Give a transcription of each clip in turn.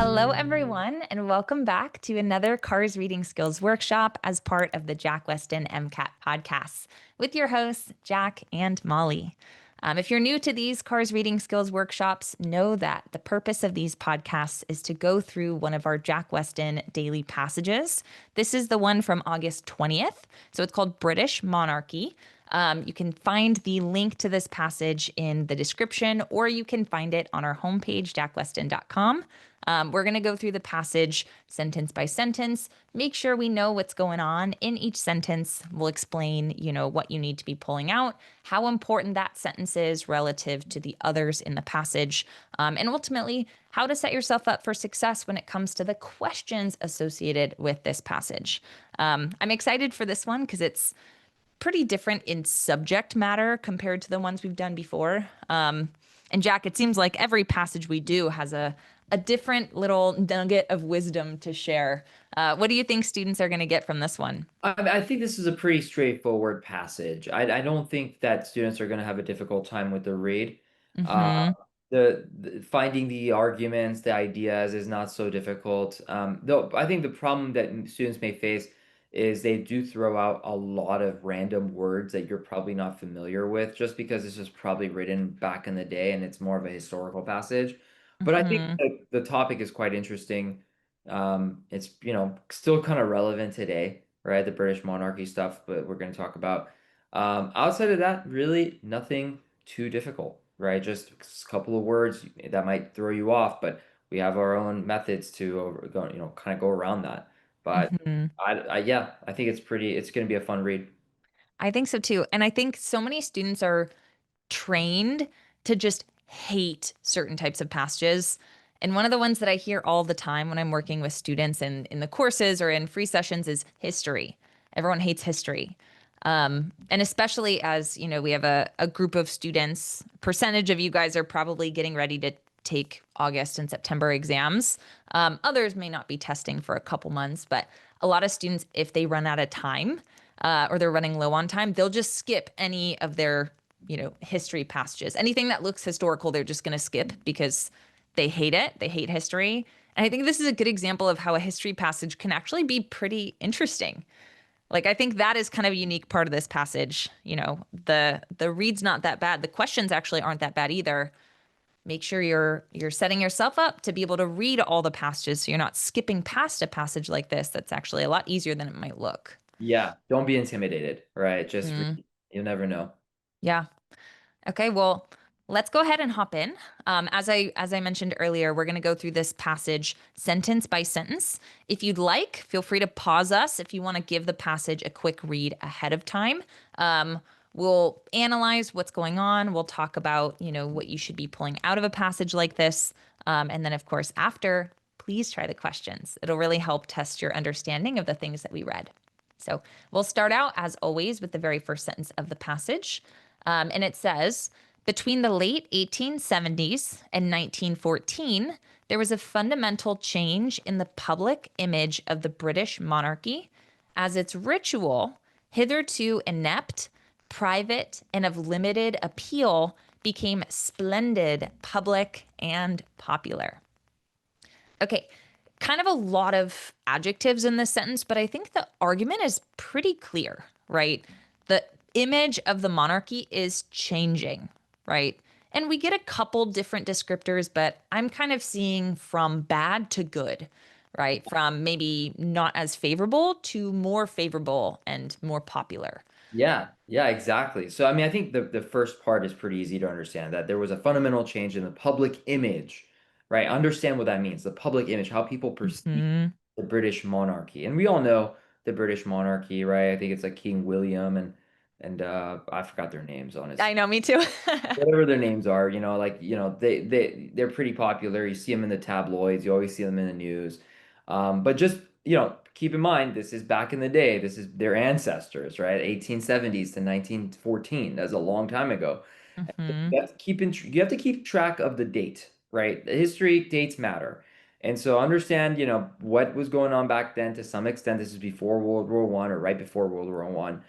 Hello, everyone, and welcome back to another Cars Reading Skills workshop as part of the Jack Westin MCAT podcasts with your hosts, Jack and Molly. If you're new to these Cars Reading Skills workshops, know that the purpose of these podcasts is to go through one of our Jack Westin daily passages. This is the one from August 20th, so it's called British Monarchy. You can find the link to this passage in the description, or you can find it on our homepage, jackweston.com. We're going to go through the passage sentence by sentence, make sure we know what's going on in each sentence. We'll explain, what you need to be pulling out, how important that sentence is relative to the others in the passage, and ultimately how to set yourself up for success when it comes to the questions associated with this passage. I'm excited for this one because it's pretty different in subject matter compared to the ones we've done before. And Jack, it seems like every passage we do has a different little nugget of wisdom to share. What do you think students are going to get from this one? I think this is a pretty straightforward passage. I don't think that students are going to have a difficult time with the read. Uh, Hmm. the finding the arguments, the ideas is not so difficult. Though I think the problem that students may face is they do throw out a lot of random words that you're probably not familiar with, just because this was probably written back in the day and it's more of a historical passage. But I think Hmm. that the topic is quite interesting. It's, still kind of relevant today, right? The British monarchy stuff, but we're going to talk about. Outside of that, really nothing too difficult, right? Just a couple of words that might throw you off, but we have our own methods to kind of go around that. But Hmm. yeah, I think it's going to be a fun read. I think so too. And I think so many students are trained to just hate certain types of passages. And one of the ones that I hear all the time when I'm working with students in the courses or in free sessions is history. Everyone hates history. And especially as, we have a group of students, percentage of you guys are probably getting ready to take August and September exams. Others may not be testing for a couple months, but a lot of students, if they run out of time or they're running low on time, they'll just skip any of their history passages. Anything that looks historical, they're just going to skip because they hate it. They hate history. And I think this is a good example of how a history passage can actually be pretty interesting. Like I think that is kind of a unique part of this passage. The read's not that bad. The questions actually aren't that bad either. Make sure you're setting yourself up to be able to read all the passages so you're not skipping past a passage like this that's actually a lot easier than it might look. Yeah, don't be intimidated, right? Just Mm, read. You'll never know. yeah. Okay, well, let's go ahead and hop in. As I mentioned earlier, we're going to go through this passage sentence by sentence. If you'd like, feel free to pause us if you want to give the passage a quick read ahead of time. We'll analyze what's going on. We'll talk about, what you should be pulling out of a passage like this. And then, of course, after, please try the questions. It'll really help test your understanding of the things that we read. So we'll start out, as always, with the very first sentence of the passage. And it says, between the late 1870s and 1914, there was a fundamental change in the public image of the British monarchy as its ritual, hitherto inept, private, and of limited appeal, became splendid, public, and popular. Okay, kind of a lot of adjectives in this sentence, but I think the argument is pretty clear, right? The image of the monarchy is changing, right? And we get a couple different descriptors, but I'm kind of seeing from bad to good, right? From maybe not as favorable to more favorable and more popular. Yeah, exactly. So, I mean, I think the first part is pretty easy to understand that there was a fundamental change in the public image, right? Understand what that means, the public image, how people perceive Hmm. the British monarchy. And we all know the British monarchy, right? I think it's like King William and I forgot their names, I honestly. know, me too. Whatever their names are, they're pretty popular. You see them in the tabloids, you always see them in the news. But just, keep in mind this is back in the day. This is their ancestors, right? 1870s to 1914. That's a long time ago. Hmm. You have to keep track of the date, right? The history dates matter. And so understand, what was going on back then to some extent. This is before World War One or right before World War One.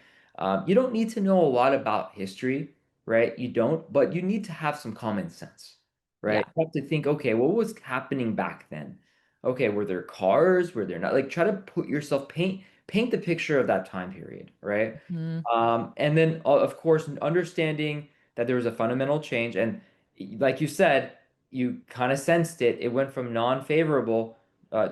You don't need to know a lot about history, right? You don't, but you need to have some common sense, right? Yeah. You have to think, okay, what was happening back then? Okay, were there cars? Were there not? Like try to put yourself paint the picture of that time period, right? Mhm. And then of course understanding that there was a fundamental change, and like you said, you kind of sensed it. It went from non-favorable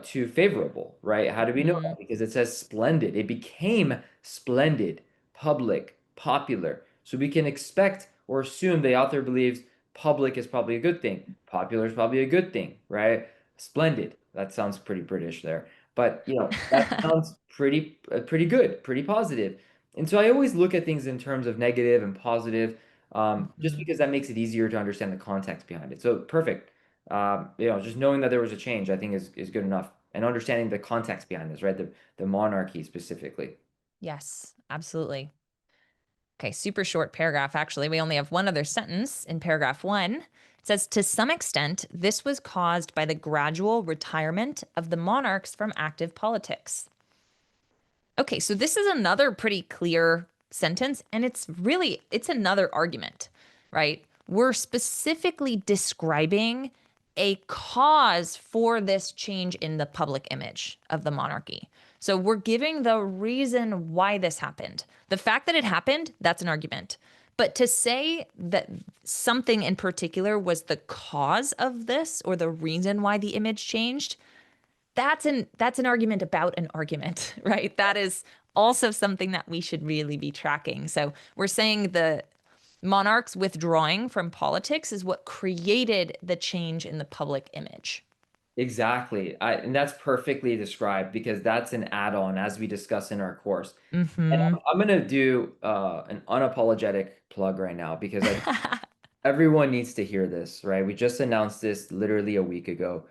to favorable, right? How do we know Mhm. that? Because it says splendid. It became splendid, public, popular. So we can expect or assume the author believes public is probably a good thing. Popular is probably a good thing, right? Splendid. That sounds pretty British there. But, that sounds pretty good, pretty positive. And so I always look at things in terms of negative and positive, just Mhm. because that makes it easier to understand the context behind it. So perfect. Just knowing that there was a change, I think is good enough. And understanding the context behind this, right? The monarchy specifically. Yes, absolutely. Okay, super short paragraph, actually. We only have one other sentence in paragraph one. It says, to some extent, this was caused by the gradual retirement of the monarchs from active politics. Okay, so this is another pretty clear sentence, and it's another argument, right? We're specifically describing a cause for this change in the public image of the monarchy. So we're giving the reason why this happened. The fact that it happened, that's an argument. But to say that something in particular was the cause of this or the reason why the image changed, that's an argument about an argument, right? That is also something that we should really be tracking. So we're saying the monarchs withdrawing from politics is what created the change in the public image. Exactly. And that's perfectly described because that's an add-on as we discuss in our course. And Mm-hmm. I'm going to do an unapologetic plug right now because I everyone needs to hear this, right? We just announced this literally a week ago.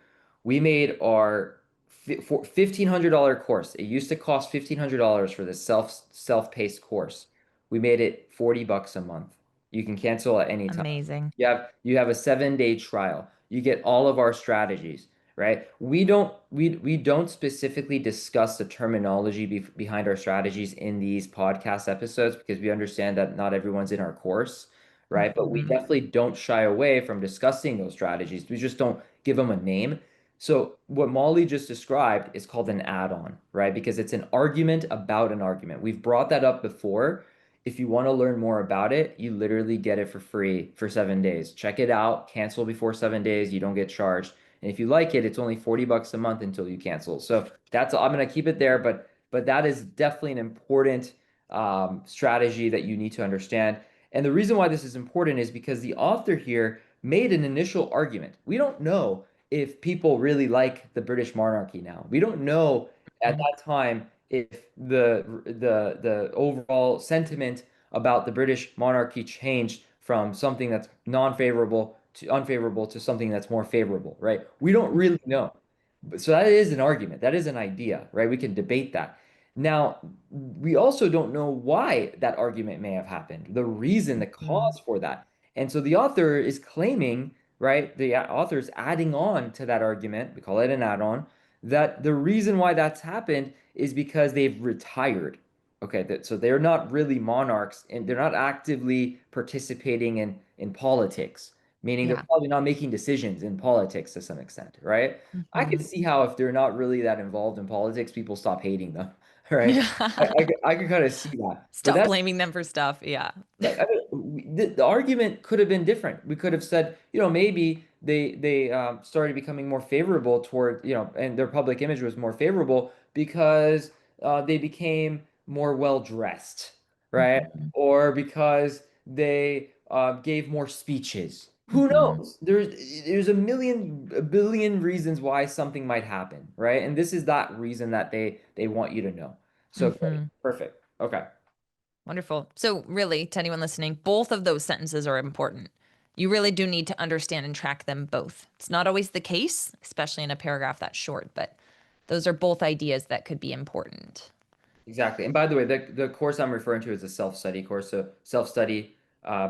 We made our $1,500 course. It used to cost $1,500 for this self-paced course. We made it 40 bucks a month. You can cancel at any time. Amazing. You have a 7-day trial. You get all of our strategies, right? We don't specifically discuss the terminology behind our strategies in these podcast episodes because we understand that not everyone's in our course, right? But we Mm-hmm. definitely don't shy away from discussing those strategies. We just don't give them a name. So what Molly just described is called an add-on, right? Because it's an argument about an argument. We've brought that up before. If you want to learn more about it, you literally get it for free for 7 days. Check it out, cancel before 7 days, you don't get charged. And if you like it, it's only 40 bucks a month until you cancel. So I'm gonna keep it there, but that is definitely an important strategy that you need to understand. And the reason why this is important is because the author here made an initial argument. We don't know if people really like the British monarchy now. We don't know at that time if the overall sentiment about the British monarchy changed from something that's non-favorable to unfavorable to something that's more favorable, right? We don't really know. So that is an argument. That is an idea, right? We can debate that. Now, we also don't know why that argument may have happened, the reason, the Mm-hmm. cause for that. And so the author is claiming, right? The author is adding on to that argument, we call it an add-on, that the reason why that's happened is because they've retired. Okay, so they're not really monarchs and they're not actively participating in politics, meaning they're Yeah. probably not making decisions in politics to some extent, right? I Mm-hmm. could see how if they're not really that involved in politics, people stop hating them, right? Yeah. I could kind of see that. But Stop that's blaming them for stuff. Yeah. right. I mean, the argument could have been different. We could have said, maybe they started becoming more favorable toward, and their public image was more favorable because they became more well dressed, right? Mm-hmm. Or because they gave more speeches. Who Mm-hmm. knows? There's a billion reasons why something might happen, right? And this is that reason that they want you to know. So great, Mm-hmm. perfect. Okay. Wonderful. So, really, to anyone listening, both of those sentences are important. You really do need to understand and track them both. It's not always the case, especially in a paragraph that's short, but those are both ideas that could be important. Exactly. And by the way, the course I'm referring to is a self-study course, so self-study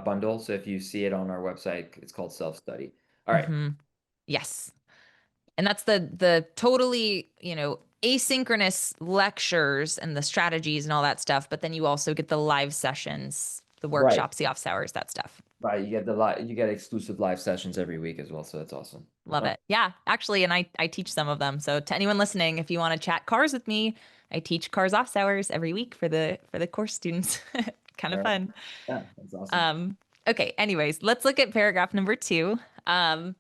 bundle. So if you see it on our website, it's called self-study. All right. Hmm. Yes. And that's the totally, asynchronous lectures and the strategies and all that stuff. But then you also get the live sessions, the Right. workshops, the office hours, that stuff. Right, you get exclusive live sessions every week as well, so that's awesome. Love it. Yeah, actually, and I teach some of them. So to anyone listening, if you want to chat cars with me, I teach cars office hours every week for the course students. Kind All of right. fun. Yeah, that's awesome. Um, okay, anyways, let's look at paragraph number two. And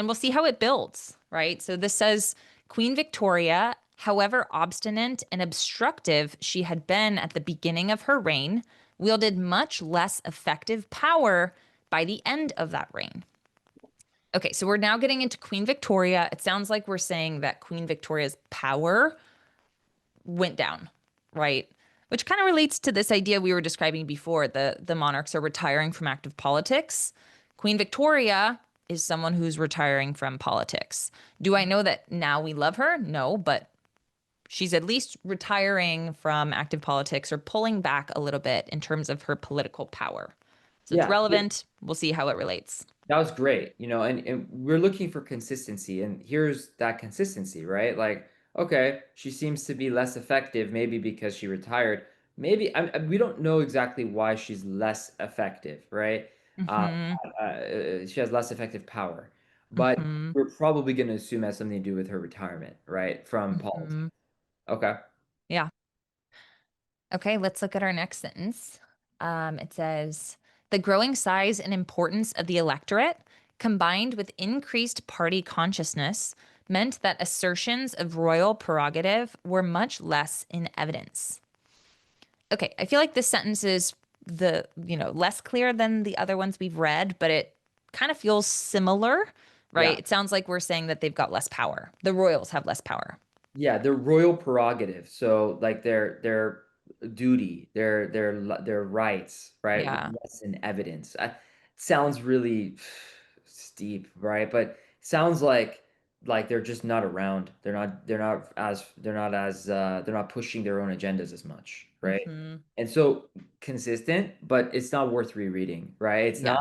we'll see how it builds, right? So this says Queen Victoria, however obstinate and obstructive she had been at the beginning of her reign, wielded much less effective power by the end of that reign. Okay, so we're now getting into Queen Victoria. It sounds like we're saying that Queen Victoria's power went down, right? Which kind of relates to this idea we were describing before. The monarchs are retiring from active politics. Queen Victoria is someone who's retiring from politics. Do I know that now we love her? No, but she's at least retiring from active politics or pulling back a little bit in terms of her political power. So it's Yeah, relevant. We'll see how it relates. that was great, and we're looking for consistency, and here's that consistency, right? Like, okay, she seems to be less effective, maybe because she retired. Maybe we don't know exactly why she's less effective, right? Uh, Hmm. she has less effective power, but Hmm. we're probably going to assume it has something to do with her retirement, right, from politics. Hmm. Okay. Yeah. Okay, let's look at our next sentence. It says the growing size and importance of the electorate, combined with increased party consciousness, meant that assertions of royal prerogative were much less in evidence. Okay, I feel like this sentence is less clear than the other ones we've read, but it kind of feels similar, Yeah. right? It sounds like we're saying that they've got less power. The royals have less power. Yeah, their royal prerogative. So like their duty, their rights, right? Yeah. Less in evidence. Sounds really steep, right? But sounds like they're just not around. They're not pushing their own agendas as much, right? Hmm. And so consistent, but it's not worth rereading, right? Yeah.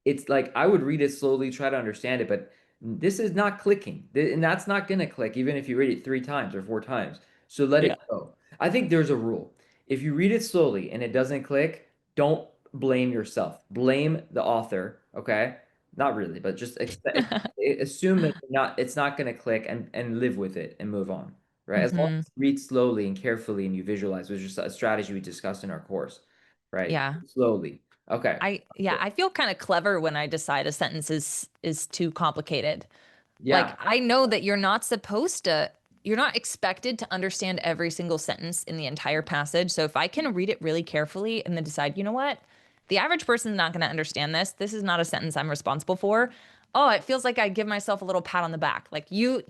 It's like I would read it slowly, try to understand it, but this is not clicking, and that's not going to click even if you read it 3 times or 4 times. So let Yeah. it go. I think there's a rule. If you read it slowly and it doesn't click, don't blame yourself. Blame the author, okay? Not really, but just assume that it's not going to click and live with it and move on, right? As long Hmm. as you read slowly and carefully and you visualize, which is a strategy we discussed in our course, right? Yeah. Slowly. Okay. I feel kind of clever when I decide a sentence is too complicated. Like Yeah, I know that you're not expected to understand every single sentence in the entire passage. So if I can read it really carefully and then decide, you know what? The average person's not going to understand this. This is not a sentence I'm responsible for. Oh, it feels like I give myself a little pat on the back. Like you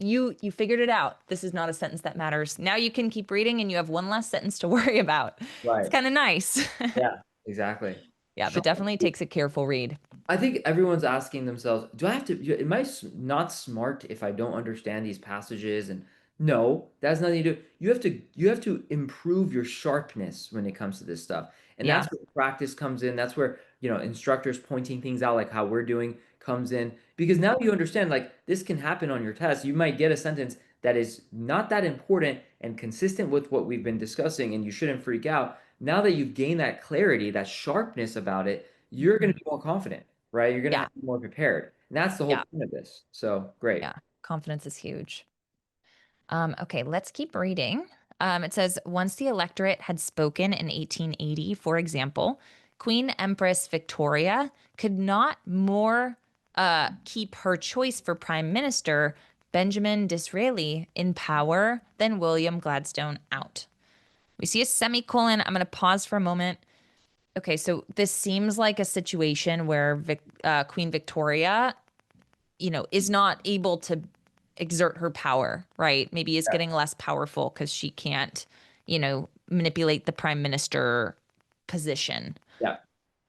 figured it out. This is not a sentence that matters. Now you can keep reading and you have one less sentence to worry about. It's right. kind of nice. Yeah, exactly. Yeah, but definitely takes a careful read. I think everyone's asking themselves, do I have to, am I not smart if I don't understand these passages? And no, that's nothing to do. You have to improve your sharpness when it comes to this stuff. And Yeah. that's where practice comes in. That's where, instructors pointing things out like how we're doing comes in. Because now you understand like this can happen on your test. You might get a sentence that is not that important and consistent with what we've been discussing, and you shouldn't freak out. Now that you've gained that clarity, that sharpness about it, you're going Mhm. to be more confident, right? You're gonna Yeah. have to be more prepared. And that's the whole Yeah. point of this. So great. Yeah. Confidence is huge. Okay, let's keep reading. It says once the electorate had spoken in 1880, for example, Queen Empress Victoria could not more keep her choice for prime minister, Benjamin Disraeli, in power than William Gladstone out. We see a semicolon. I'm going to pause for a moment. Okay, so this seems like a situation where Queen Victoria is not able to exert her power, right? Maybe is Yeah. getting less powerful because she can't, manipulate the prime minister position. Yeah.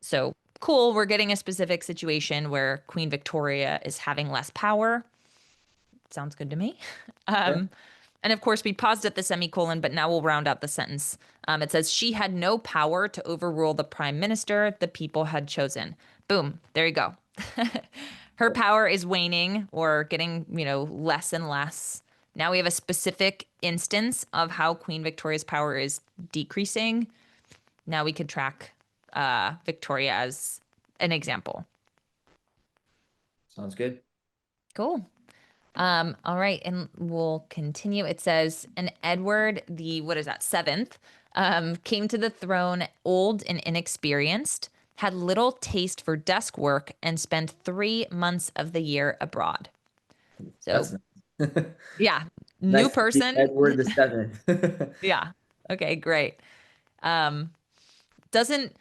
So cool, we're getting a specific situation where Queen Victoria is having less power. Sounds good to me. Sure. Um, and of course, we paused at the semicolon, but now we'll round out the sentence. It says, she had no power to overrule the prime minister the people had chosen. Boom, there you go. Her power is waning or getting, less and less. Now we have a specific instance of how Queen Victoria's power is decreasing. Now we could track Victoria as an example. Sounds good. Cool. All right, and we'll continue. It says, and Edward, the what is that, seventh, came to the throne old and inexperienced, had little taste for desk work, and spent 3 months of the year abroad. That's So, nice. yeah, new Nice to meet person. Edward the Seventh. Yeah. Okay, great. Um, doesn't,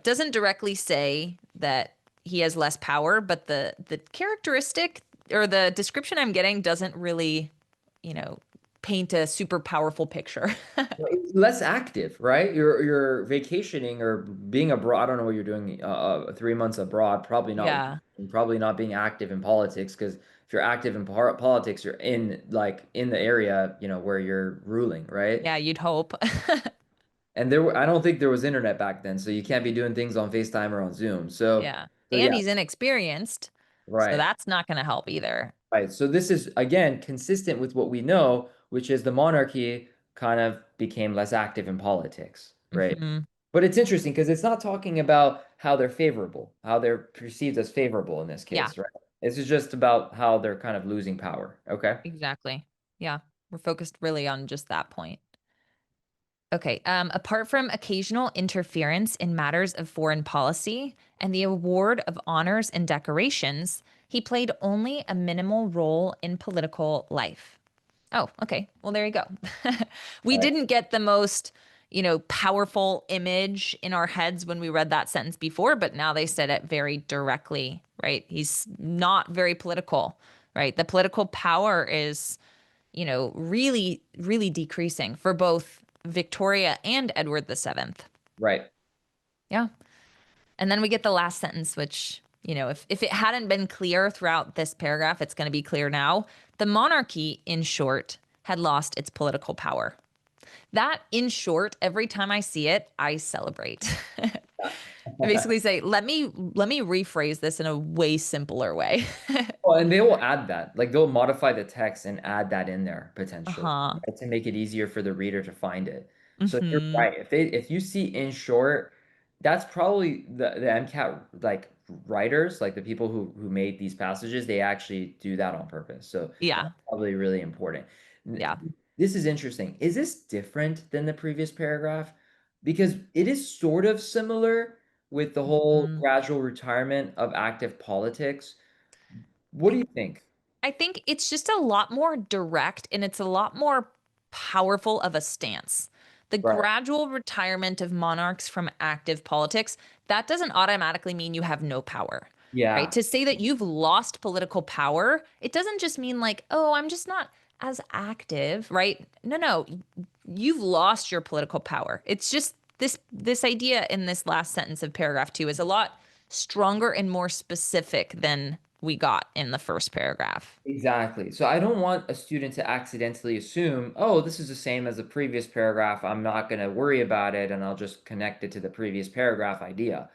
doesn't directly say that he has less power, but the characteristic or the description I'm getting doesn't really, you know, paint a super powerful picture. It's less active, right? You're vacationing or being abroad. I don't know what you're doing. 3 months abroad, Yeah. probably not being active in politics. Because if you're active in politics, you're in like in the area, where you're ruling, right? Yeah, you'd hope. And I don't think there was internet back then, so you can't be doing things on FaceTime or on Zoom. Yeah. So And yeah, he's inexperienced, so right. that's not going to help either. Right. So this is again consistent with what we know, which is the monarchy kind of became less active in politics, right? Hmm. But it's interesting because it's not talking about how they're favorable, how they're perceived as favorable in this Yeah, case, right? This is just about how they're kind of losing power. Okay. exactly. Yeah, we're focused really on just that point. Okay. Apart from occasional interference in matters of foreign policy and the award of honors and decorations, he played only a minimal role in political life. Oh, okay. Well, there you go. We Right. didn't get the most, powerful image in our heads when we read that sentence before, but now they said it very directly, right? He's not very political, right? The political power is, really, really decreasing for both Victoria and Edward the Seventh. Right. Yeah. And then we get the last sentence, which, if it hadn't been clear throughout this paragraph, it's going to be clear now. The monarchy, in short, had lost its political power. That, in short, every time I see it, I celebrate. I basically say, let me rephrase this in a way simpler way. Well, and they will add that. Like they'll modify the text and add that in there potentially, Uh-huh. right, to make it easier for the reader to find it. So you're Hmm. right. If you see in short, that's probably the MCAT like writers, like the people who made these passages, they actually do that on purpose. So that's Yeah. probably really important. Yeah. This is interesting. Is this different than the previous paragraph? Because it is sort of similar with the whole Mhm. gradual retirement of active politics. What do you think? I think it's just a lot more direct and it's a lot more powerful of a stance. The Right. gradual retirement of monarchs from active politics, that doesn't automatically mean you have no power, right? Yeah, To say that you've lost political power, it doesn't just mean like, oh, I'm just not as active, right? No, no, you've lost your political power. It's just this idea in this last sentence of paragraph 2 is a lot stronger and more specific than we got in the first paragraph. exactly. So I don't want a student to accidentally assume, oh, this is the same as the previous paragraph. I'm not going to worry about it and I'll just connect it to the previous paragraph idea.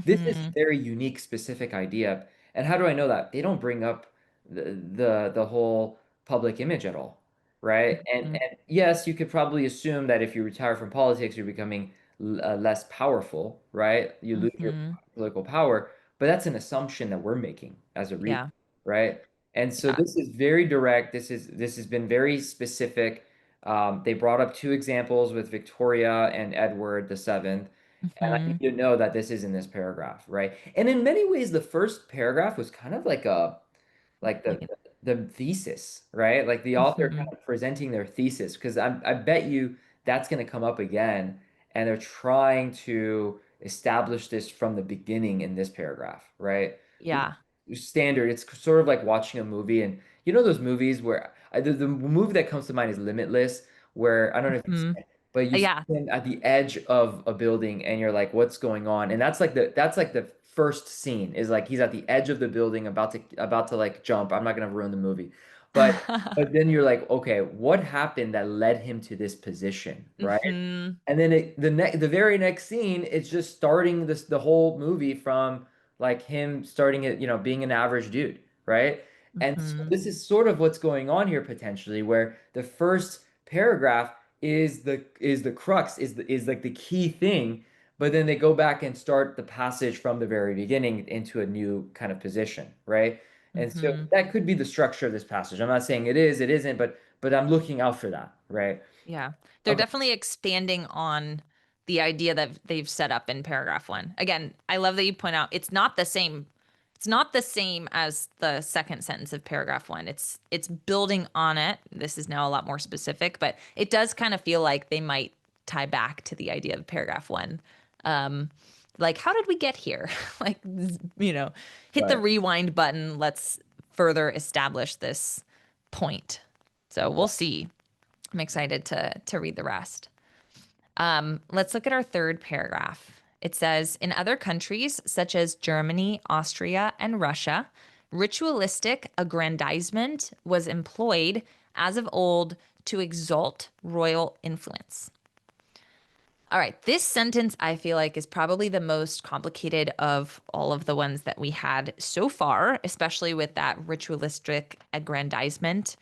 This is a Hmm. very unique, specific idea. And how do I know that? They don't bring up the whole public image at all, right? Hmm. And yes, you could probably assume that if you retire from politics, you're becoming less powerful, right? You lose your Hmm. political power, but that's an assumption that we're making as a reader, Yeah. right? And so Yeah. this is very direct. This has been very specific. They brought up two examples with Victoria and Edward the Seventh, and I Hmm. need to know that this is in this paragraph, right? And in many ways, the first paragraph was kind of like like Like, the thesis, right? Like the author kind hmm. of presenting their thesis, because I bet you that's going to come up again, and they're trying to establish this from the beginning in this paragraph, right? Yeah. Standard. It's sort of like watching a movie, and those movies where the movie that comes to mind is Limitless, where I don't know if you've seen Hmm. it, but you see Yeah. him at the edge of a building, and you're like, "What's going on?" And that's like the first scene is like he's at the edge of the building, about to like jump. I'm not gonna ruin the movie, but then you're like, okay, what happened that led him to this position, right? Hmm. And then the very next scene, it's just starting the whole movie from like him starting it, being an average dude, right? And so Hmm. this is sort of what's going on here potentially, where the first paragraph is the crux, is like the key thing, but then they go back and start the passage from the very beginning into a new kind of position, right? And so Hmm. that could be the structure of this passage. I'm not saying it is, it isn't, but I'm looking out for that, right? Yeah. They're Okay. definitely expanding on the idea that they've set up in paragraph one. Again, I love that you point out it's not the same. It's not the same as the second sentence of paragraph one. It's building on it. This is now a lot more specific, but it does kind of feel like they might tie back to the idea of paragraph one. Um, like, how did we get here? Like, hit the Right. rewind button. Let's further establish this point. So we'll see. I'm excited to read the rest. Let's look at our third paragraph. It says, in other countries such as Germany, Austria, and Russia, ritualistic aggrandizement was employed as of old to exalt royal influence. All right, this sentence I feel like is probably the most complicated of all of the ones that we had so far, especially with that ritualistic aggrandizement.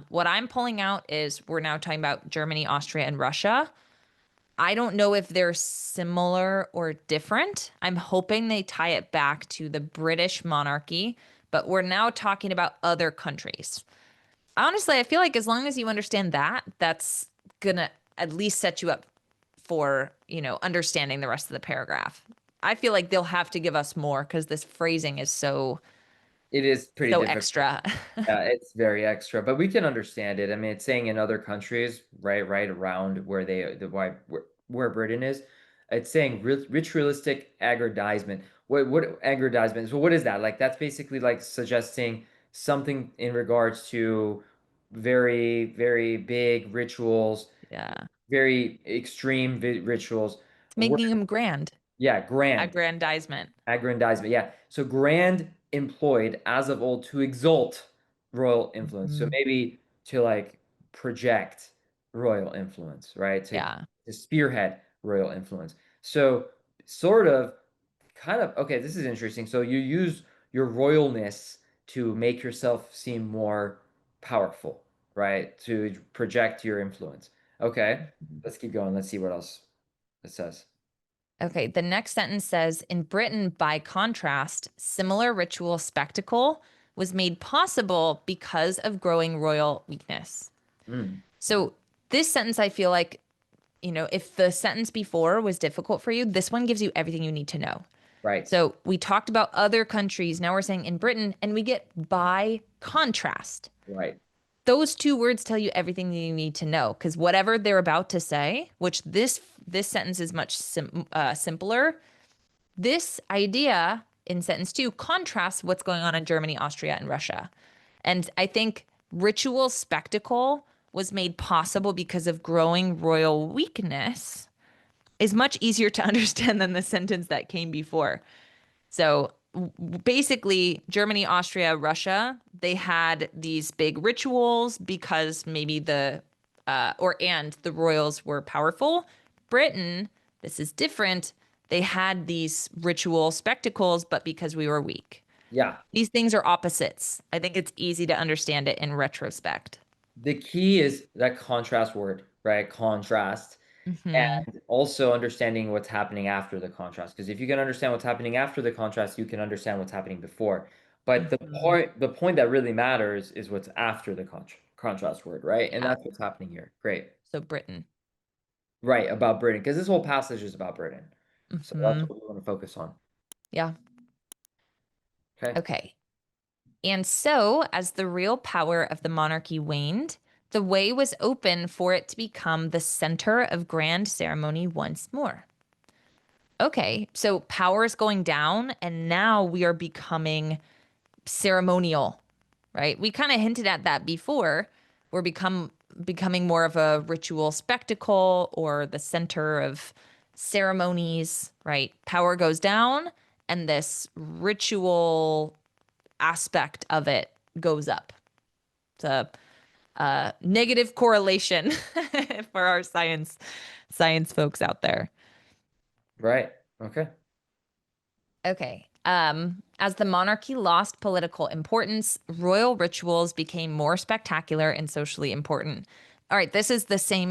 What I'm pulling out is we're now talking about Germany, Austria, and Russia. I don't know if they're similar or different. I'm hoping they tie it back to the British monarchy, but we're now talking about other countries. Honestly, I feel like as long as you understand that, that's gonna at least set you up for, understanding the rest of the paragraph. I feel like they'll have to give us more because this phrasing is It is pretty so difficult. extra. Yeah, it's very extra, but we can understand it. I mean, it's saying in other countries, right around where where Britain is, it's saying ritualistic aggrandizement. What aggrandizement? So what is that? Like that's basically like suggesting something in regards to very big rituals, Yeah. very extreme rituals. It's making them grand. Yeah, grand. Aggrandizement. Aggrandizement, yeah. So grand employed as of old to exalt royal influence. So Mhm. maybe to like project royal influence, right? Yeah. To spearhead royal influence. So sort of kind of okay, this is interesting. So you use your royalness to make yourself seem more powerful, right? To project your influence. Okay, let's keep going. Let's see what else it says. Okay, the next sentence says, in Britain, by contrast, similar ritual spectacle was made possible because of growing royal weakness. Mm, So, this sentence, I feel like, if the sentence before was difficult for you, this one gives you everything you need to know. right, So, we talked about other countries. Now we're saying in Britain, and we get by contrast. right. Those two words tell you everything you need to know because whatever they're about to say, which this sentence is much simpler. This idea in sentence two contrasts what's going on in Germany, Austria, and Russia. And I think ritual spectacle was made possible because of growing royal weakness is much easier to understand than the sentence that came before. So basically, Germany, Austria, Russia, they had these big rituals because maybe and the royals were powerful. Britain, this is different. They had these ritual spectacles, but because we were weak. Yeah. These things are opposites. I think it's easy to understand it in retrospect. The key is that contrast word, right? Contrast. Hmm. And also understanding what's happening after the contrast. Because if you can understand what's happening after the contrast, you can understand what's happening before. But Hmm. the point that really matters is what's after the contrast word, right? And Yeah. that's what's happening here. Great. So Britain. Right, about Britain. Because this whole passage is about Britain. So that's Hmm. what we want to focus on. Yeah. Okay. Okay. And so, as the real power of the monarchy waned, the way was open for it to become the center of grand ceremony once more. Okay, so power is going down, and now we are becoming ceremonial, right? We kind of hinted at that before. We're becoming more of a ritual spectacle or the center of ceremonies, right? Power goes down, and this ritual aspect of it goes up. It's a negative correlation for our science folks out there. Right. Okay. Okay. As the monarchy lost political importance, royal rituals became more spectacular and socially important. All right, this is the same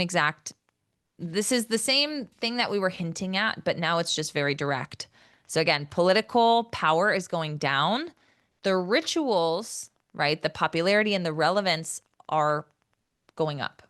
thing that we were hinting at, but now it's just very direct. So again, political power is going down The rituals, right? The popularity and the relevance are going up.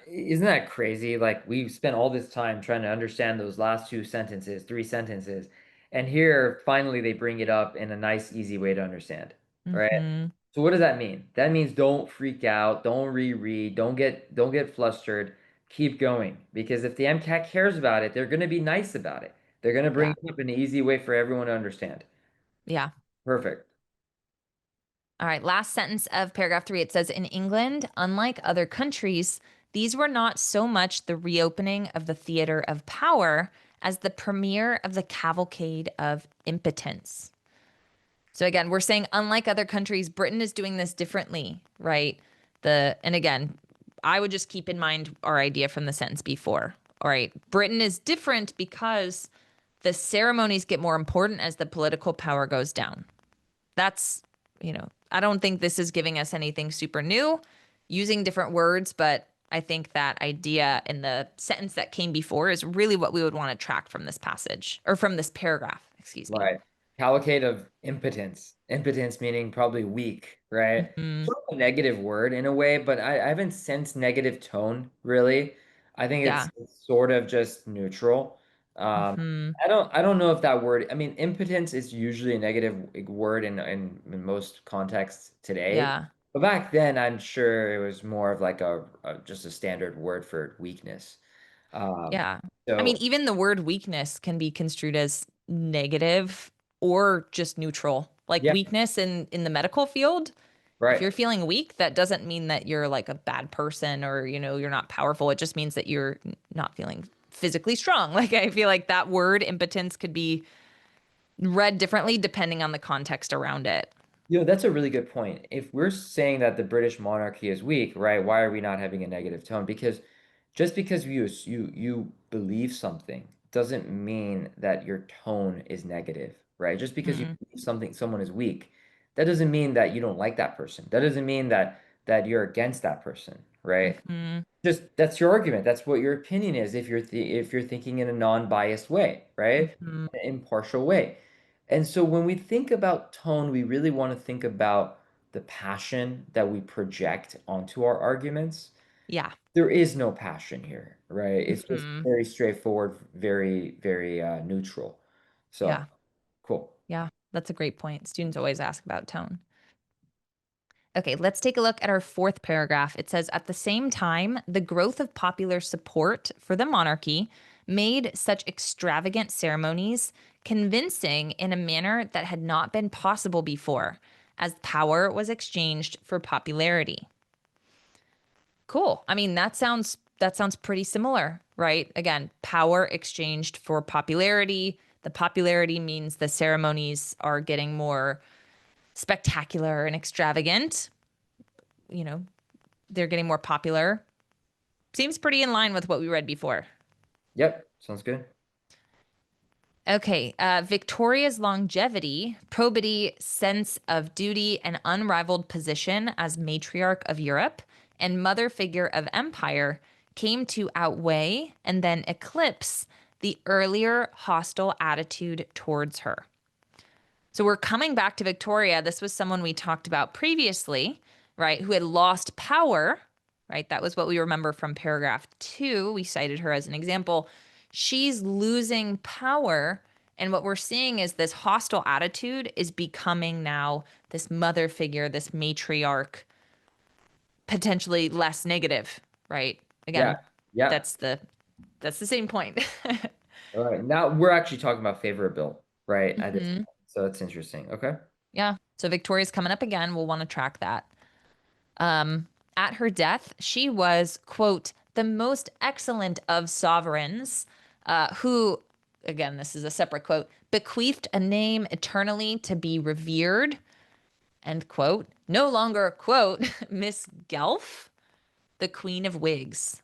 Isn't that crazy? Like we've spent all this time trying to understand those last two sentences, three sentences, and here finally they bring it up in a nice, easy way to understand, right? Hmm. So what does that mean? That means don't freak out, don't reread, don't get flustered, keep going. Because if the MCAT cares about it, they're going to be nice about it. They're going to bring Yeah. it up in an easy way for everyone to understand. Yeah. Perfect. All right. Last sentence of paragraph 3. It says, in England, unlike other countries, these were not so much the reopening of the theater of power as the premiere of the cavalcade of impotence. So again, we're saying unlike other countries, Britain is doing this differently, right? And again, I would just keep in mind our idea from the sentence before. All right, Britain is different because the ceremonies get more important as the political power goes down. That's, I don't think this is giving us anything super new, using different words, but I think that idea in the sentence that came before is really what we would want to track from this passage or from this paragraph, excuse me. Right. Cavalcade of impotence. Impotence meaning probably weak, right? Hmm. Sort of a negative word in a way, but I haven't sensed negative tone really. I think Yeah. it's sort of just neutral. Um, Hmm. I don't know if that word, I mean, impotence is usually a negative word in most contexts today. Yeah. But back then, I'm sure it was more of like just a standard word for weakness. Um, Yeah. I mean, so even the word weakness can be construed as negative or just neutral. Like yeah, weakness in the medical field, if right. you're feeling weak, that doesn't mean that you're like a bad person or, you're not powerful. It just means that you're not feeling physically strong. Like I feel like that word impotence could be read differently depending on the context around it. That's a really good point. If we're saying that the British monarchy is weak, right, why are we not having a negative tone? Because just because you believe something doesn't mean that your tone is negative, right? Just because you Mm, believe someone is weak, that doesn't mean that you don't like that person. That doesn't mean that you're against that person, right? mhm. Just that's your argument. That's what your opinion is if you're thinking in a non-biased way, right? Mhm. An impartial way. And so when we think about tone, we really want to think about the passion that we project onto our arguments. Yeah. There is no passion here, right? It's just Mhm. very straightforward, very, very neutral. So Yeah. cool. Yeah. That's a great point. Students always ask about tone. Okay, let's take a look at our fourth paragraph. It says, at the same time, the growth of popular support for the monarchy made such extravagant ceremonies convincing in a manner that had not been possible before, as power was exchanged for popularity. Cool. I mean, that sounds pretty similar, right? Again, power exchanged for popularity. The popularity means the ceremonies are getting more spectacular and extravagant. You know, they're getting more popular. Seems pretty in line with what we read before. Yep, sounds good. Okay, Victoria's longevity, probity, sense of duty, and unrivaled position as matriarch of Europe and mother figure of empire came to outweigh and then eclipse the earlier hostile attitude towards her. So we're coming back to Victoria. This was someone we talked about previously, right, who had lost power, right? That was what we remember from paragraph 2. We cited her as an example. She's losing power. And what we're seeing is this hostile attitude is becoming now this mother figure, this matriarch, potentially less negative, right? Yeah, Again, yeah. that's the same point. All right. Now we're actually talking about favorability, right? At this Mhm. point. So it's interesting. Okay. Yeah. So Victoria's coming up again. We'll want to track that. Um, at her death, she was, quote, the most excellent of sovereigns, who, again, this is a separate quote, bequeathed a name eternally to be revered, end quote. No longer, quote, Miss Guelph, the Queen of Whigs.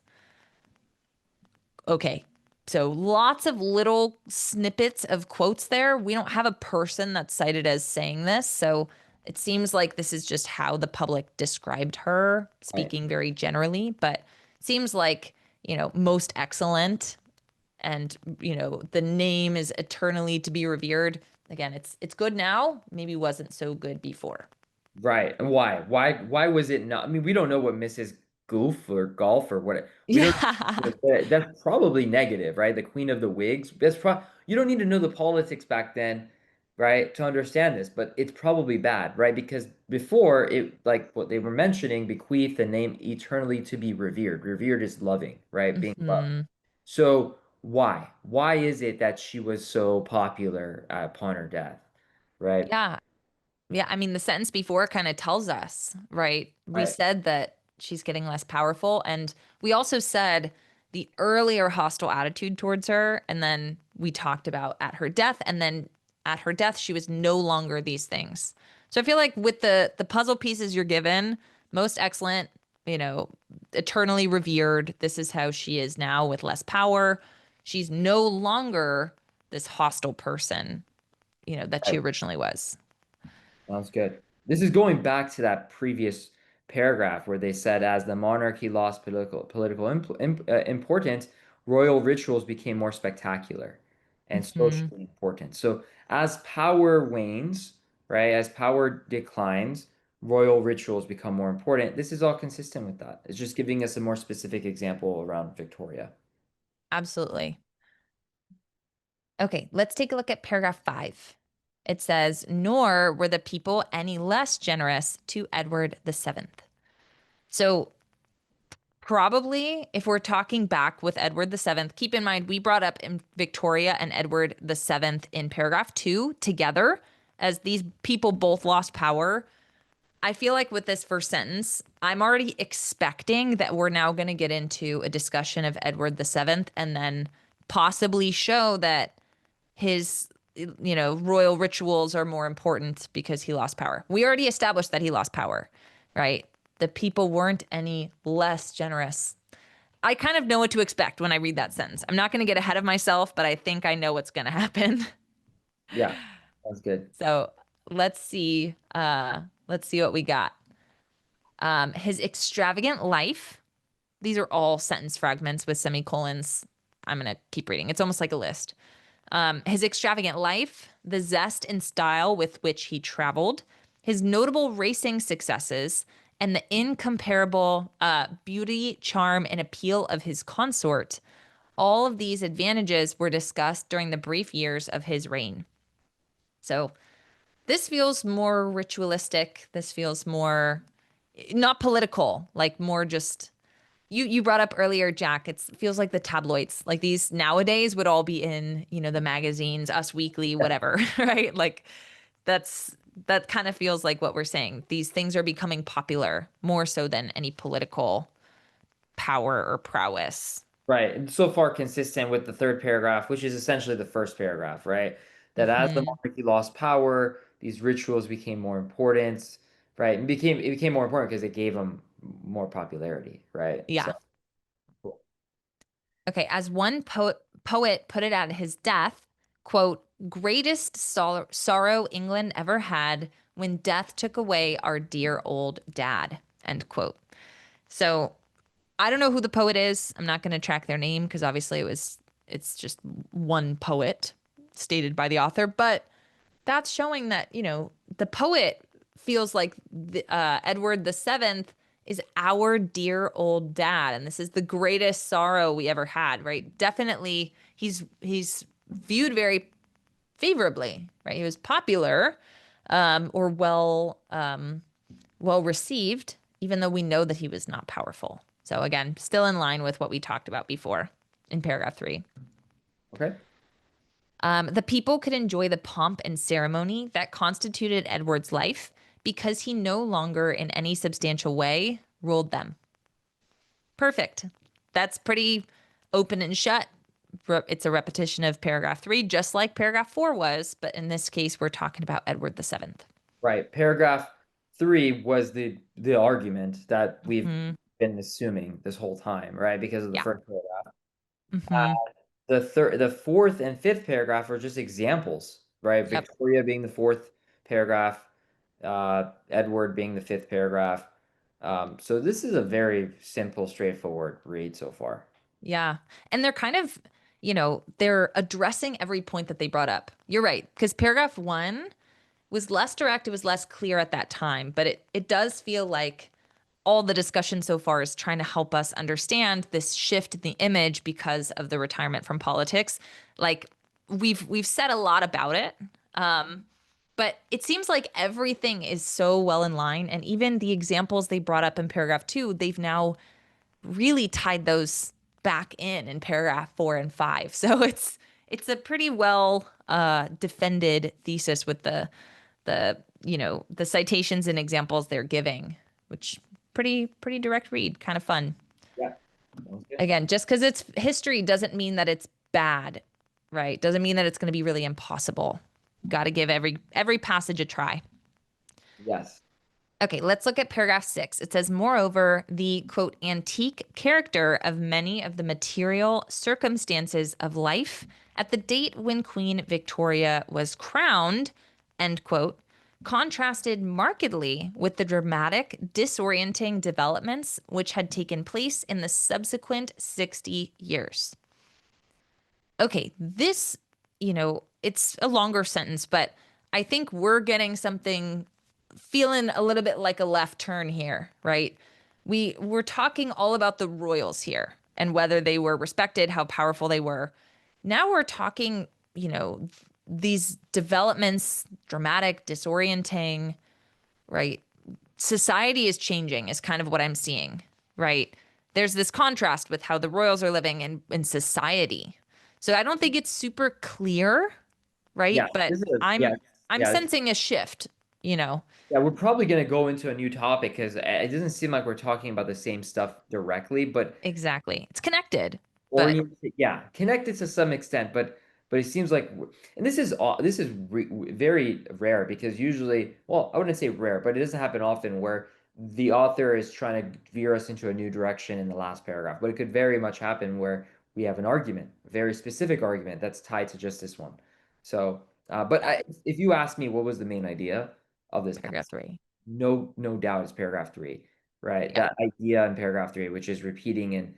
Okay. So lots of little snippets of quotes there. We don't have a person that's cited as saying this. So it seems like this is just how the public described her, Right. speaking very generally, but it seems like, most excellent and, the name is eternally to be revered. again, it's good now, maybe wasn't so good before. Right. And why? Why was it not? I mean, we don't know what Mrs. Goof or Golf or what we don't Yeah. that's probably negative, right? The Queen of the Whigs. That's pro you don't need to know the politics back then, right, to understand this, but it's probably bad, right? Because before it like what they were mentioning, bequeath the name eternally to be revered. Revered is loving, right? Being loved. Hmm. So why? Why is it that she was so popular upon her death, right? Yeah. Yeah, I mean, the sentence before kind of tells us, right? We Right. said that she's getting less powerful. And we also said the earlier hostile attitude towards her. And then we talked about at her death. And then at her death, she was no longer these things. So I feel like with the puzzle pieces you're given, most excellent, you know, eternally revered. This is how she is now with less power. She's no longer this hostile person, that she Right. originally was. Sounds good. This is going back to that previous paragraph where they said, as the monarchy lost political importance, royal rituals became more spectacular and Mhm. socially important. So as power wanes, right, as power declines, royal rituals become more important. This is all consistent with that. It's just giving us a more specific example around Victoria. Absolutely. Okay, let's take a look at paragraph 5. It says, nor were the people any less generous to Edward the Seventh. So, probably if we're talking back with Edward the Seventh, keep in mind we brought up in Victoria and Edward the Seventh in paragraph 2 together as these people both lost power. I feel like with this first sentence, I'm already expecting that we're now going to get into a discussion of Edward the Seventh and then possibly show that his royal rituals are more important because he lost power. We already established that he lost power, right? The people weren't any less generous. I kind of know what to expect when I read that sentence. I'm not going to get ahead of myself, but I think I know what's going to happen. Yeah, sounds good. So let's see what we got. His extravagant life. These are all sentence fragments with semicolons. I'm going to keep reading. It's almost like a list. His extravagant life, the zest and style with which he traveled, his notable racing successes, and the incomparable beauty, charm, and appeal of his consort. All of these advantages were discussed during the brief years of his reign. So this feels more ritualistic. This feels more not political, like more just you brought up earlier, Jack. It feels like the tabloids, like these nowadays would all be in, the magazines, Us Weekly, Yeah. whatever, right? Like that's that kind of feels like what we're saying. These things are becoming popular more so than any political power or prowess. Right. And so far consistent with the third paragraph, which is essentially the first paragraph, right? That as the Hmm. monarchy lost power, these rituals became more important, right? And it became more important because it gave them more popularity, right? Yeah. So cool. Okay. As one poet put it at his death, quote, greatest sorrow England ever had when death took away our dear old dad, end quote. So I don't know who the poet is. I'm not going to track their name because obviously it's just one poet stated by the author, but that's showing that, the poet feels like Edward the Seventh is our dear old dad, and this is the greatest sorrow we ever had, right? Definitely, he's viewed very favorably, right? He was popular, or well received, even though we know that he was not powerful. So again, still in line with what we talked about before in paragraph 3. Okay. The people could enjoy the pomp and ceremony that constituted Edward's life because he no longer, in any substantial way, ruled them. Perfect. That's pretty open and shut. It's a repetition of paragraph 3, just like paragraph 4 was, but in this case, we're talking about Edward the Seventh. Right. Paragraph three was the argument that we've Hmm. been assuming this whole time, right? Because of the Yeah. first paragraph. Hmm. The fourth and fifth paragraph are just examples, right? Yep. Victoria being the fourth paragraph, Edward being the fifth paragraph. So this is a very simple, straightforward read so far. Yeah. And they're kind of they're addressing every point that they brought up. You're right, because paragraph one was less direct, it was less clear at that time, but it does feel like all the discussion so far is trying to help us understand this shift in the image because of the retirement from politics. Like we've said a lot about it. But it seems like everything is so well in line. And even the examples they brought up in paragraph two, they've now really tied those back in paragraph four and five. So it's a pretty well defended thesis with the citations and examples they're giving, which pretty direct read, kind of fun. Yeah. Sounds good. Again, just because it's history doesn't mean that it's bad, right? Doesn't mean that it's going to be really impossible. Got to give every passage a try. Yes. Okay, let's look at paragraph six. It says, moreover, the quote, antique character of many of the material circumstances of life at the date when Queen Victoria was crowned, end quote, contrasted markedly with the dramatic, disorienting developments which had taken place in the subsequent 60 years. Okay, it's a longer sentence, but I think we're getting something feeling a little bit like a left turn here, right? We're talking all about the royals here and whether they were respected, how powerful they were. Now we're talking, these developments, dramatic, disorienting, right? Society is changing is kind of what I'm seeing, right? There's this contrast with how the royals are living in society. So I don't think it's super clear, Yeah. right? But Yeah. I'm Yeah. sensing a shift, you know. Yeah, we're probably going to go into a new topic because it doesn't seem like we're talking about the same stuff directly, but Exactly. It's connected, but oriented, yeah, connected to some extent, but it seems like, and this is very rare because usually, well, I wouldn't say rare, but it doesn't happen often where the author is trying to veer us into a new direction in the last paragraph, but it could very much happen where we have an argument, a very specific argument that's tied to just this one. So, but if you ask me what was the main idea of this paragraph passage, three. no doubt it's paragraph three, right? Yeah. That idea in paragraph three, which is repeating in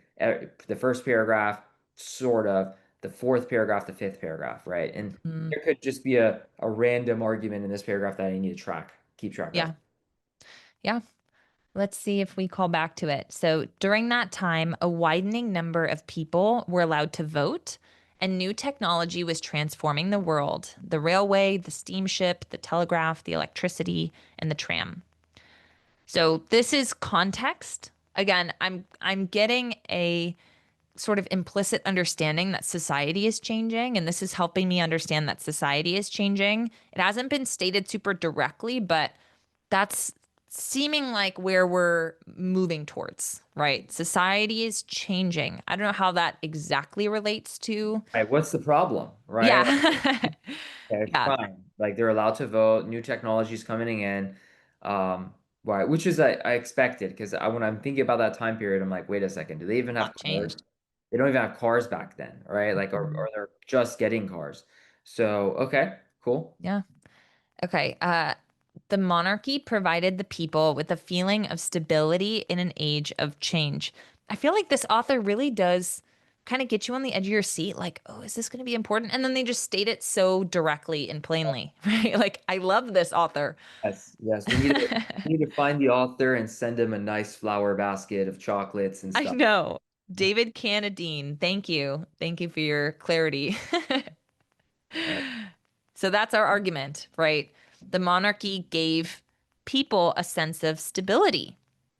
the first paragraph, sort of, the fourth paragraph, the fifth paragraph, right? And Mm, there could just be a random argument in this paragraph that I need to keep track of. yeah. Yeah. Let's see if we call back to it. So during that time, a widening number of people were allowed to vote, and new technology was transforming the world: the railway, the steamship, the telegraph, the electricity, and the tram. So this is context. Again, I'm getting a sort of implicit understanding that society is changing, and this is helping me understand that society is changing. It hasn't been stated super directly, but that's seeming like where we're moving towards, right? Society is changing. I don't know how that exactly relates to. Right, what's the problem, right? Yeah. Okay, Yeah, fine. Like they're allowed to vote, new technologies coming in, um, right? Which is I expected because when I'm thinking about that time period, I'm like, wait a second, do they even not have cars? changed. They don't even have cars back then, right? Like, Mhm. or they're just getting cars. So, okay, cool. Yeah. Okay. The monarchy provided the people with a feeling of stability in an age of change. I feel like this author really does kind of get you on the edge of your seat, like, oh, is this going to be important? And then they just state it so directly and plainly, right? Like, I love this author. Yes, yes. We need to find the author and send him a nice flower basket of chocolates and I stuff. know. David Cannadine, thank you. Thank you for your clarity. All right. So that's our argument, right? The monarchy gave people a sense of stability.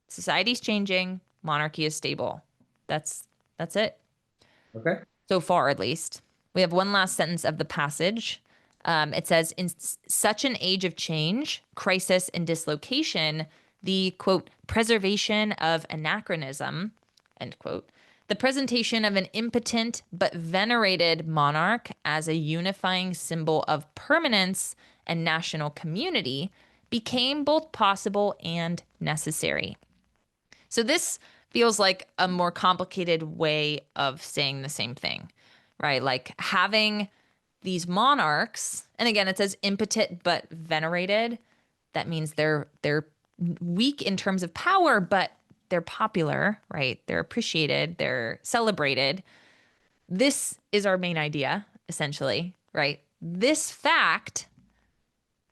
Society's changing, monarchy is stable. That's it. Okay. So far, at least. We have one last sentence of the passage. It says, in such an age of change, crisis, and dislocation, the quote, preservation of anachronism, end quote, the presentation of an impotent but venerated monarch as a unifying symbol of permanence and national community became both possible and necessary. So this feels like a more complicated way of saying the same thing, right? Like having these monarchs, and again, it says impotent but venerated. That means they're weak in terms of power, but they're popular, right? They're appreciated, they're celebrated. This is our main idea, essentially, right? This fact,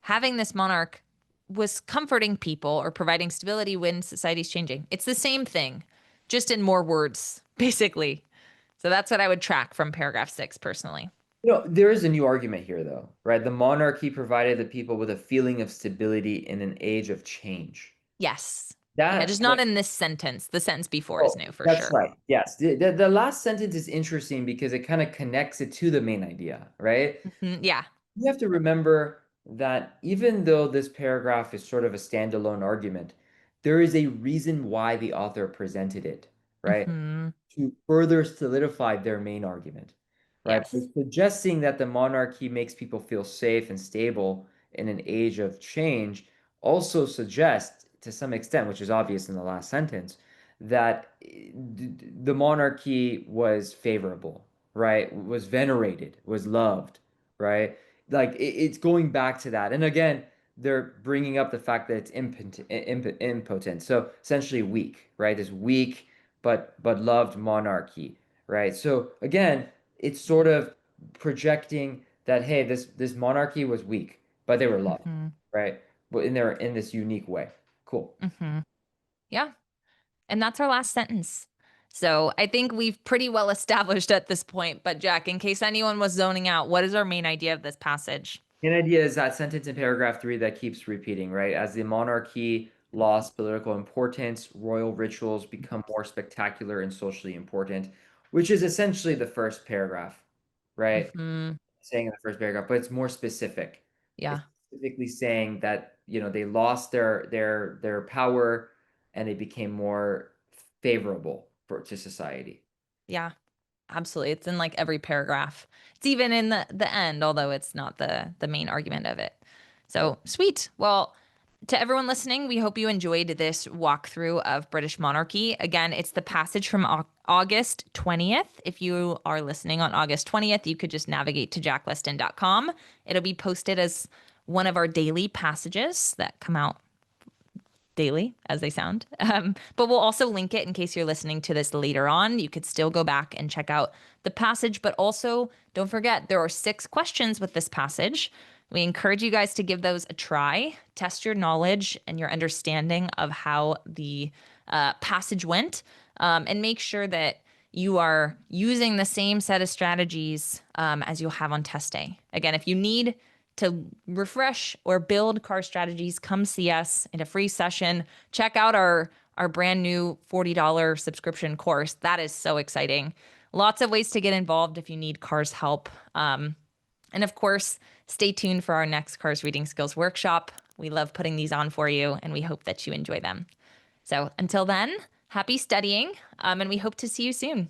having this monarch was comforting people or providing stability when society's changing. It's the same thing, just in more words, basically. So that's what I would track from paragraph 6 personally. There is a new argument here, though, right? The monarchy provided the people with a feeling of stability in an age of change. Yes. Yeah, That just not in this sentence. The sentence before is Oh, new for that's sure. right. Yes. The last sentence is interesting because it kind of connects it to the main idea, right? Yeah. You have to remember that even though this paragraph is sort of a standalone argument, there is a reason why the author presented it, right? Hmm. To further solidify their main argument, right? By Yes. suggesting that the monarchy makes people feel safe and stable in an age of change also suggests, to some extent, which is obvious in the last sentence, that the monarchy was favorable, right? Was venerated, was loved, right? Like it's going back to that. And again, they're bringing up the fact that it's impotent. So essentially weak, right? This weak but loved monarchy, right? So again, it's sort of projecting that hey, this monarchy was weak, but they were loved, Hmm. right? But in this unique way. Cool. Hmm. Yeah. And that's our last sentence. So I think we've pretty well established at this point. But Jack, in case anyone was zoning out, what is our main idea of this passage? An idea is that sentence in paragraph 3 that keeps repeating, right? As the monarchy lost political importance, royal rituals become more spectacular and socially important, which is essentially the first paragraph, right? Hmm. Saying in the first paragraph, but it's more specific. It's Yeah. specifically saying that, they lost their power and they became more favorable to society. Yeah. Absolutely. It's in like every paragraph. It's even in the end, although it's not the main argument of it. Right. So sweet. Well, to everyone listening, we hope you enjoyed this walkthrough of British monarchy. Again, it's the passage from August 20th. If you are listening on August 20th, you could just navigate to jackweston.com. It'll be posted as one of our daily passages that come out daily as they sound. But we'll also link it in case you're listening to this later on. You could still go back and check out the passage, but also don't forget there are 6 questions with this passage. We encourage you guys to give those a try, test your knowledge and your understanding of how the passage went, and make sure that you are using the same set of strategies as you'll have on test day. Again, if you need to refresh or build car strategies, come see us in a free session. Check out our brand new $40 subscription course. That is so exciting. Lots of ways to get involved if you need cars help. And of course, stay tuned for our next Cars Reading Skills workshop. We love putting these on for you, and we hope that you enjoy them. So until then, happy studying, and we hope to see you soon.